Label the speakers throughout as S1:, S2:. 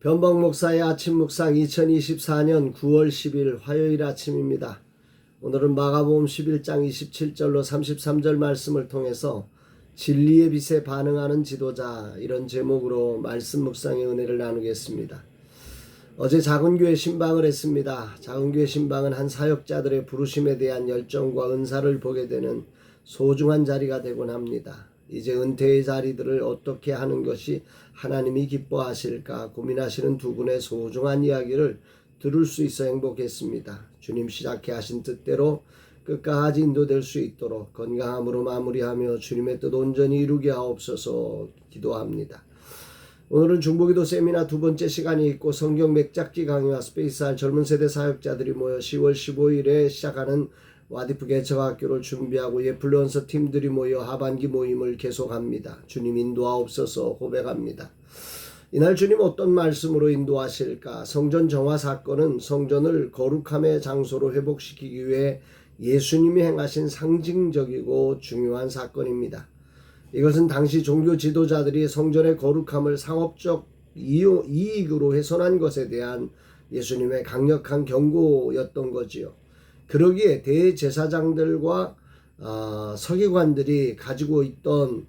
S1: 변방 목사의 아침 묵상 2024년 9월 10일 화요일 아침입니다. 오늘은 마가복음 11장 27절로 33절 말씀을 통해서 진리의 빛에 반응하는 지도자, 이런 제목으로 말씀 묵상의 은혜를 나누겠습니다. 어제 작은교회 신방을 했습니다. 작은교회 신방은 한 사역자들의 부르심에 대한 열정과 은사를 보게 되는 소중한 자리가 되곤 합니다. 이제 은퇴의 자리들을 어떻게 하는 것이 하나님이 기뻐하실까 고민하시는 두 분의 소중한 이야기를 들을 수 있어 행복했습니다. 주님 시작해 하신 뜻대로 끝까지 인도될 수 있도록 건강함으로 마무리하며 주님의 뜻 온전히 이루게 하옵소서 기도합니다. 오늘은 중보기도 세미나 두 번째 시간이 있고 성경 맥잡기 강의와 스페이스할 젊은 세대 사역자들이 모여 10월 15일에 시작하는 와디프 개척학교를 준비하고 예플루언서 팀들이 모여 하반기 모임을 계속합니다. 주님 인도하옵소서 고백합니다. 이날 주님 어떤 말씀으로 인도하실까? 성전 정화 사건은 성전을 거룩함의 장소로 회복시키기 위해 예수님이 행하신 상징적이고 중요한 사건입니다. 이것은 당시 종교 지도자들이 성전의 거룩함을 상업적 이익으로 훼손한 것에 대한 예수님의 강력한 경고였던 거지요. 그러기에 대제사장들과 서기관들이 가지고 있던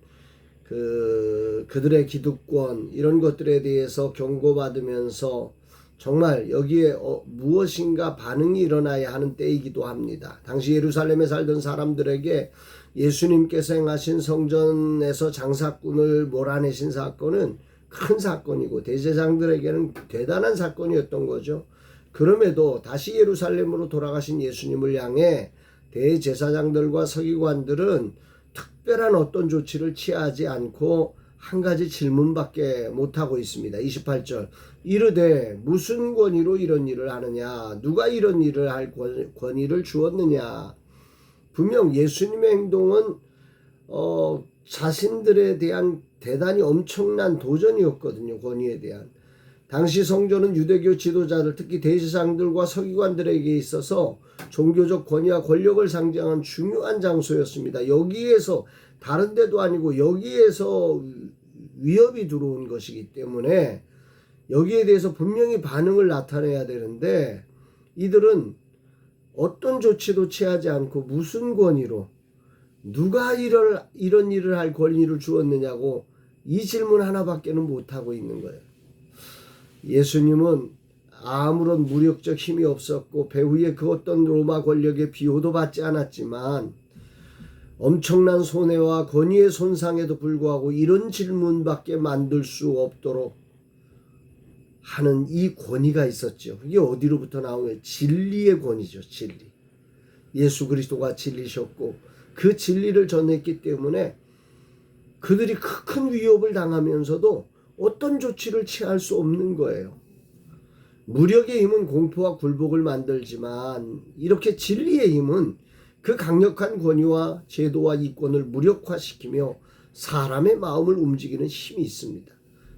S1: 그들의 기득권, 이런 것들에 대해서 경고받으면서 정말 여기에 무엇인가 반응이 일어나야 하는 때이기도 합니다. 당시 예루살렘에 살던 사람들에게 예수님께서 행하신 성전에서 장사꾼을 몰아내신 사건은 큰 사건이고 대제사장들에게는 대단한 사건이었던 거죠. 그럼에도 다시 예루살렘으로 돌아가신 예수님을 향해 대제사장들과 서기관들은 특별한 어떤 조치를 취하지 않고 한 가지 질문밖에 못하고 있습니다. 28절 이르되 무슨 권위로 이런 일을 하느냐? 누가 이런 일을 할 권위를 주었느냐? 분명 예수님의 행동은 자신들에 대한 대단히 엄청난 도전이었거든요. 권위에 대한. 당시 성전은 유대교 지도자들, 특히 대제사장들과 서기관들에게 있어서 종교적 권위와 권력을 상징하는 중요한 장소였습니다. 여기에서 다른 데도 아니고 여기에서 위협이 들어온 것이기 때문에 여기에 대해서 분명히 반응을 나타내야 되는데 이들은 어떤 조치도 취하지 않고 무슨 권위로 누가 이런 일을 할 권위를 주었느냐고 이 질문 하나밖에는 못하고 있는 거예요. 예수님은 아무런 무력적 힘이 없었고 배후에 그 어떤 로마 권력의 비호도 받지 않았지만 엄청난 손해와 권위의 손상에도 불구하고 이런 질문밖에 만들 수 없도록 하는 이 권위가 있었죠. 이게 어디로부터 나온 거예요? 진리의 권위죠. 진리. 예수 그리스도가 진리셨고 그 진리를 전했기 때문에 그들이 큰 위협을 당하면서도 어떤 조치를 취할 수 없는 거예요. 무력의 힘은 공포와 굴복을 만들지만 이렇게 진리의 힘은 그 강력한 권위와 제도와 이권을 무력화시키며 사람의 마음을 움직이는 힘이 있습니다.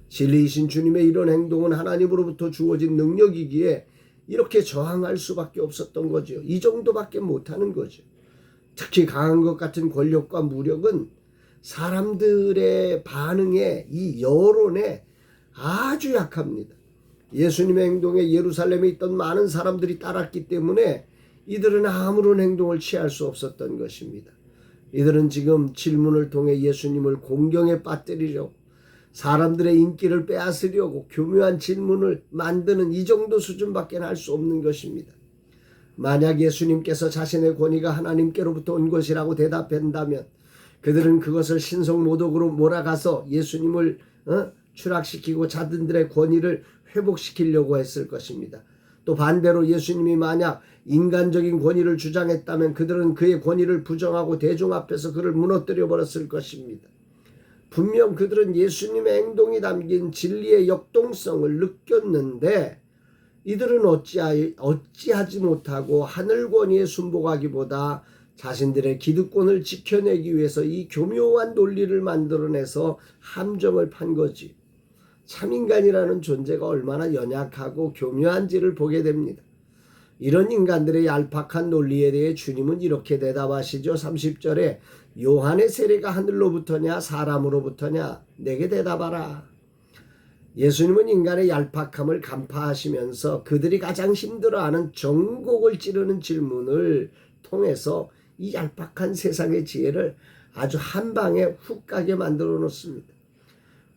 S1: 진리이신 주님의 이런 행동은 하나님으로부터 주어진 능력이기에 이렇게 저항할 수밖에 없었던 거죠. 이 정도밖에 못하는 거죠. 특히 강한 것 같은 권력과 무력은 사람들의 반응에, 이 여론에 아주 약합니다. 예수님의 행동에 예루살렘에 있던 많은 사람들이 따랐기 때문에 이들은 아무런 행동을 취할 수 없었던 것입니다. 이들은 지금 질문을 통해 예수님을 공경에 빠뜨리려고 사람들의 인기를 빼앗으려고 교묘한 질문을 만드는 이 정도 수준밖에 할 수 없는 것입니다. 만약 예수님께서 자신의 권위가 하나님께로부터 온 것이라고 대답한다면 그들은 그것을 신성모독으로 몰아가서 예수님을 추락시키고 자신들의 권위를 회복시키려고 했을 것입니다. 또 반대로 예수님이 만약 인간적인 권위를 주장했다면 그들은 그의 권위를 부정하고 대중 앞에서 그를 무너뜨려 버렸을 것입니다. 분명 그들은 예수님의 행동이 담긴 진리의 역동성을 느꼈는데 이들은 어찌하지 못하고 하늘 권위에 순복하기보다 자신들의 기득권을 지켜내기 위해서 이 교묘한 논리를 만들어내서 함정을 판 거지. 참 인간이라는 존재가 얼마나 연약하고 교묘한지를 보게 됩니다. 이런 인간들의 얄팍한 논리에 대해 주님은 이렇게 대답하시죠. 30절에 요한의 세례가 하늘로부터냐 사람으로부터냐 내게 대답하라. 예수님은 인간의 얄팍함을 간파하시면서 그들이 가장 힘들어하는 전곡을 찌르는 질문을 통해서 이 얄팍한 세상의 지혜를 아주 한 방에 훅 가게 만들어 놓습니다.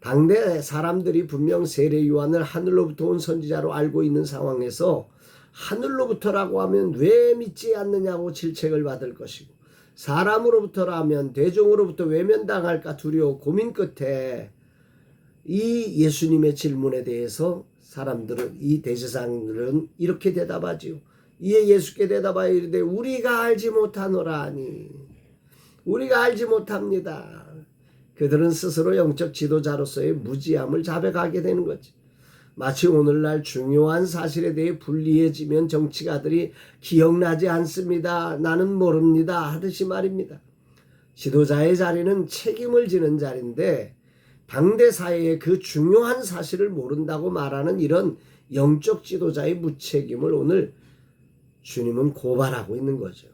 S1: 당대 사람들이 분명 세례 요한을 하늘로부터 온 선지자로 알고 있는 상황에서 하늘로부터라고 하면 왜 믿지 않느냐고 질책을 받을 것이고, 사람으로부터라면 대중으로부터 외면당할까 두려워 고민 끝에 이 예수님의 질문에 대해서 사람들은, 이 대제사장들은 이렇게 대답하지요. 이에 예수께 대답하여 이르되 우리가 알지 못하노라 하니, 우리가 알지 못합니다. 그들은 스스로 영적 지도자로서의 무지함을 자백하게 되는 거지. 마치 오늘날 중요한 사실에 대해 불리해지면 정치가들이 기억나지 않습니다, 나는 모릅니다 하듯이 말입니다. 지도자의 자리는 책임을 지는 자리인데 당대 사회의 그 중요한 사실을 모른다고 말하는 이런 영적 지도자의 무책임을 오늘 주님은 고발하고 있는 거죠.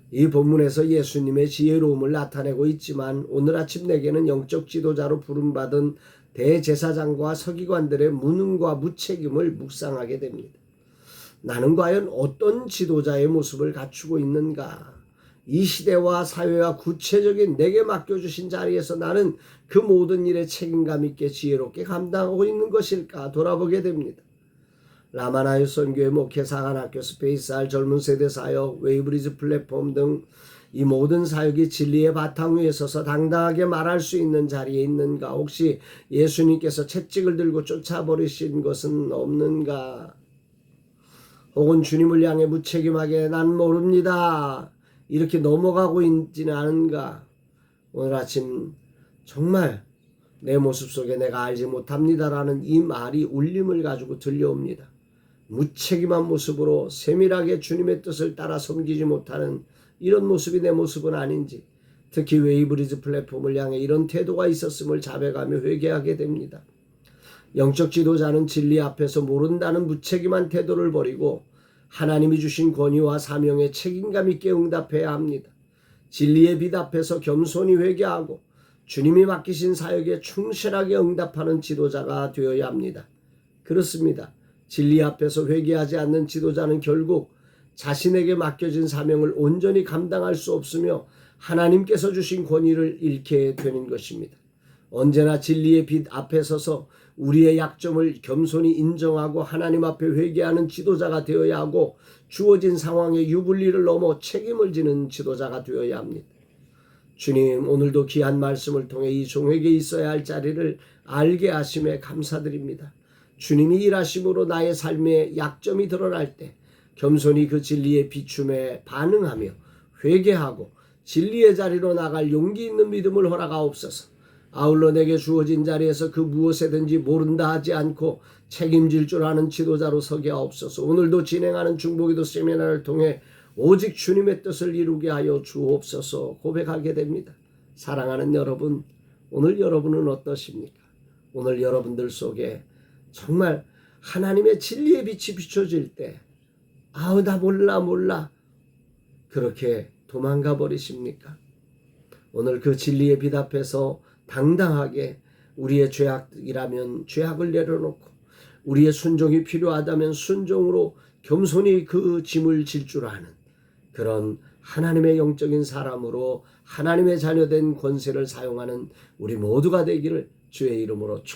S1: 이 본문에서 예수님의 지혜로움을 나타내고 있지만 오늘 아침 내게는 영적 지도자로 부름받은 대제사장과 서기관들의 무능과 무책임을 묵상하게 됩니다. 나는 과연 어떤 지도자의 모습을 갖추고 있는가? 이 시대와 사회와 구체적인 내게 맡겨주신 자리에서 나는 그 모든 일에 책임감 있게 지혜롭게 감당하고 있는 것일까 돌아보게 됩니다. 라마나유 선교회 목회 사관학교 스페이스R 젊은 세대 사역 웨이브리즈 플랫폼 등 이 모든 사역이 진리의 바탕 위에 서서 당당하게 말할 수 있는 자리에 있는가? 혹시 예수님께서 채찍을 들고 쫓아버리신 것은 없는가? 혹은 주님을 향해 무책임하게 난 모릅니다 이렇게 넘어가고 있지는 않은가? 오늘 아침 정말 내 모습 속에 내가 알지 못합니다라는 이 말이 울림을 가지고 들려옵니다. 무책임한 모습으로 세밀하게 주님의 뜻을 따라 섬기지 못하는 이런 모습이 내 모습은 아닌지, 특히 웨이브리즈 플랫폼을 향해 이런 태도가 있었음을 자백하며 회개하게 됩니다. 영적 지도자는 진리 앞에서 모른다는 무책임한 태도를 버리고 하나님이 주신 권위와 사명에 책임감 있게 응답해야 합니다. 진리의 빛 앞에서 겸손히 회개하고 주님이 맡기신 사역에 충실하게 응답하는 지도자가 되어야 합니다. 그렇습니다. 진리 앞에서 회개하지 않는 지도자는 결국 자신에게 맡겨진 사명을 온전히 감당할 수 없으며 하나님께서 주신 권위를 잃게 되는 것입니다. 언제나 진리의 빛 앞에 서서 우리의 약점을 겸손히 인정하고 하나님 앞에 회개하는 지도자가 되어야 하고, 주어진 상황에 유불리를 넘어 책임을 지는 지도자가 되어야 합니다. 주님, 오늘도 귀한 말씀을 통해 이 종에게 있어야 할 자리를 알게 하심에 감사드립니다. 주님이 일하심으로 나의 삶에 약점이 드러날 때 겸손히 그 진리의 비춤에 반응하며 회개하고 진리의 자리로 나갈 용기 있는 믿음을 허락하옵소서. 아울러 내게 주어진 자리에서 그 무엇에든지 모른다 하지 않고 책임질 줄 아는 지도자로 서게 하옵소서. 오늘도 진행하는 중보기도 세미나를 통해 오직 주님의 뜻을 이루게 하여 주옵소서 고백하게 됩니다. 사랑하는 여러분, 오늘 여러분은 어떠십니까? 오늘 여러분들 속에 정말 하나님의 진리의 빛이 비춰질 때 아우 나 몰라 그렇게 도망가 버리십니까? 오늘 그 진리의 빛 앞에서 당당하게 우리의 죄악이라면 죄악을 내려놓고 우리의 순종이 필요하다면 순종으로 겸손히 그 짐을 질 줄 아는 그런 하나님의 영적인 사람으로 하나님의 자녀된 권세를 사용하는 우리 모두가 되기를 주의 이름으로 축복합니다.